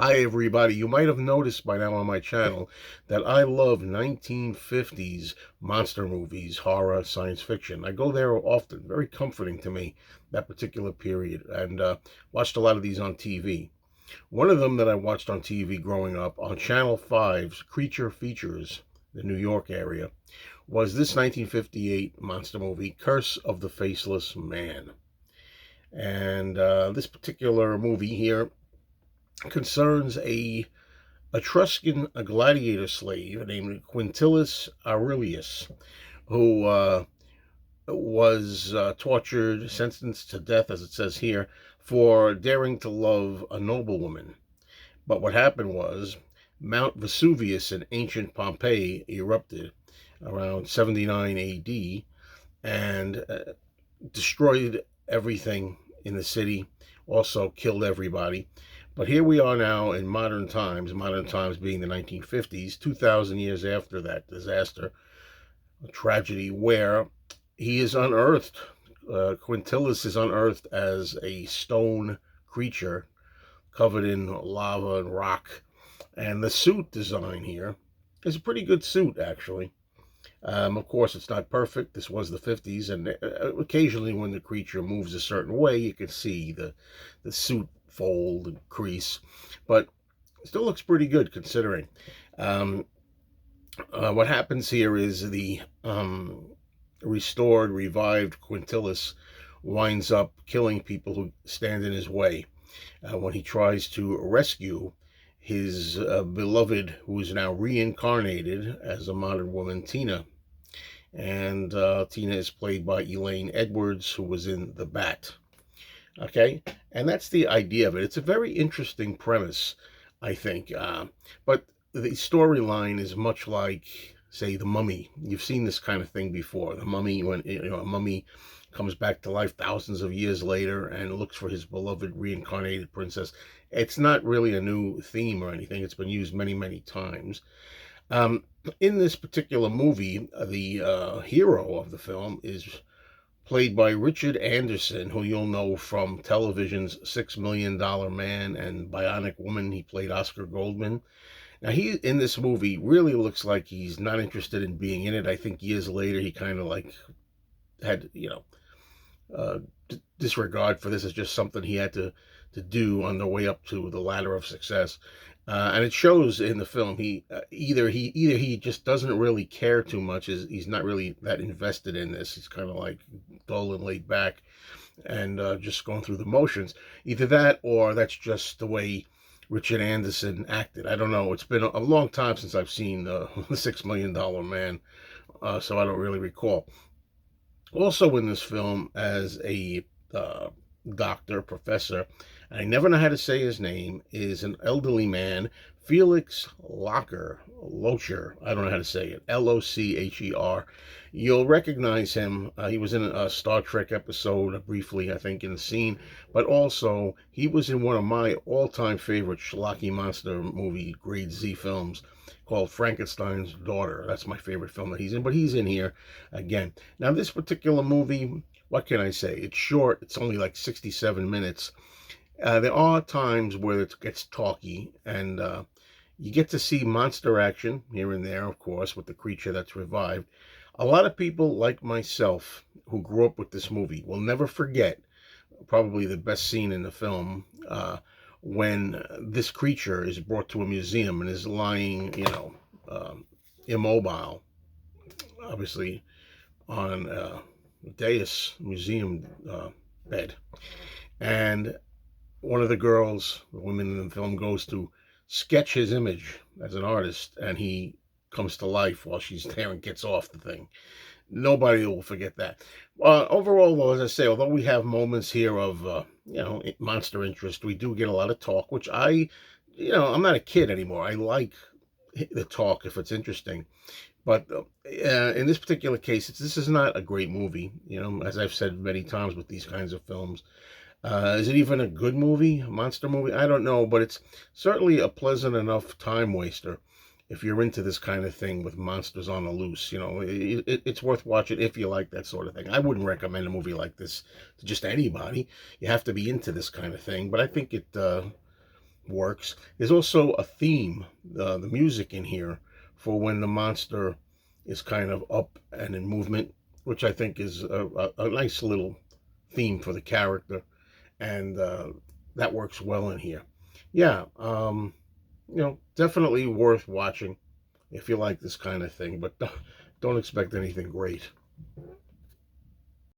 Hi, everybody. You might have noticed by now on my channel that I love 1950s monster movies, horror, science fiction. I go there often. Very comforting to me, that particular period, and watched a lot of these on TV. One of them that I watched on TV growing up on Channel 5's Creature Features, the New York area, was this 1958 monster movie, Curse of the Faceless Man. And this particular movie here concerns a Etruscan gladiator slave named Quintillus Aurelius, who was tortured, sentenced to death, as it says here, for daring to love a noblewoman. But what happened was Mount Vesuvius in ancient Pompeii erupted around 79 AD and destroyed everything in the city, also killed everybody. But here we are now in modern times being the 1950s, 2,000 years after that disaster, a tragedy where he is unearthed. Quintillus is unearthed as a stone creature covered in lava and rock. And the suit design here is a pretty good suit, actually. Of course, it's not perfect. This was the 50s, and occasionally when the creature moves a certain way, you can see the suit fold and crease, but it still looks pretty good considering. Um, what happens here is the revived Quintillus winds up killing people who stand in his way when he tries to rescue his beloved, who is now reincarnated as a modern woman, Tina. And Tina is played by Elaine Edwards, who was in The Bat. Okay, and that's the idea of it. It's a very interesting premise, I think. But the storyline is much like, say, The Mummy. You've seen this kind of thing before. The Mummy, when a mummy comes back to life thousands of years later and looks for his beloved reincarnated princess. It's not really a new theme or anything. It's been used many, many times. Um, in this particular movie, the hero of the film is played by Richard Anderson, who you'll know from television's $6 Million Man and Bionic Woman. He played Oscar Goldman. Now, he in this movie really looks like he's not interested in being in it. I think years later he kind of like had, uh, disregard for this as just something he had to do on the way up to the ladder of success. And it shows in the film. He just doesn't really care too much. He's not really that invested in this. He's kind of like dull and laid back, and just going through the motions. Either that, or that's just the way Richard Anderson acted. I don't know. It's been a long time since I've seen the $6 Million Man, so I don't really recall. Also in this film as a doctor, professor, and I never know how to say his name, is an elderly man, Felix Locher. I don't know how to say it. Locher. You'll recognize him. He was in a Star Trek episode briefly, I think, in the scene, but also he was in one of my all-time favorite schlocky monster movie, grade Z films, called Frankenstein's Daughter. That's my favorite film that he's in, but he's in here again. Now, this particular movie, what can I say? It's short. It's only like 67 minutes. There are times where it gets talky, and you get to see monster action here and there, of course, with the creature that's revived. A lot of people, like myself, who grew up with this movie, will never forget probably the best scene in the film, when this creature is brought to a museum and is lying, immobile, obviously, on a dais museum bed. And one of the girls, the women in the film, goes to sketch his image as an artist, and he comes to life while she's there and gets off the thing. Nobody will forget that. Overall, though, as I say, although we have moments here of, monster interest, we do get a lot of talk, which I'm not a kid anymore. I like the talk if it's interesting. But in this particular case, this is not a great movie, as I've said many times with these kinds of films. Is it even a good movie, a monster movie? I don't know, but it's certainly a pleasant enough time waster if you're into this kind of thing with monsters on the loose. It's worth watching if you like that sort of thing. I wouldn't recommend a movie like this to just anybody. You have to be into this kind of thing, but I think works. There's also a theme, the music in here, for when the monster is kind of up and in movement, which I think is a nice little theme for the character, and that works well in here. Yeah, definitely worth watching if you like this kind of thing, but don't expect anything great.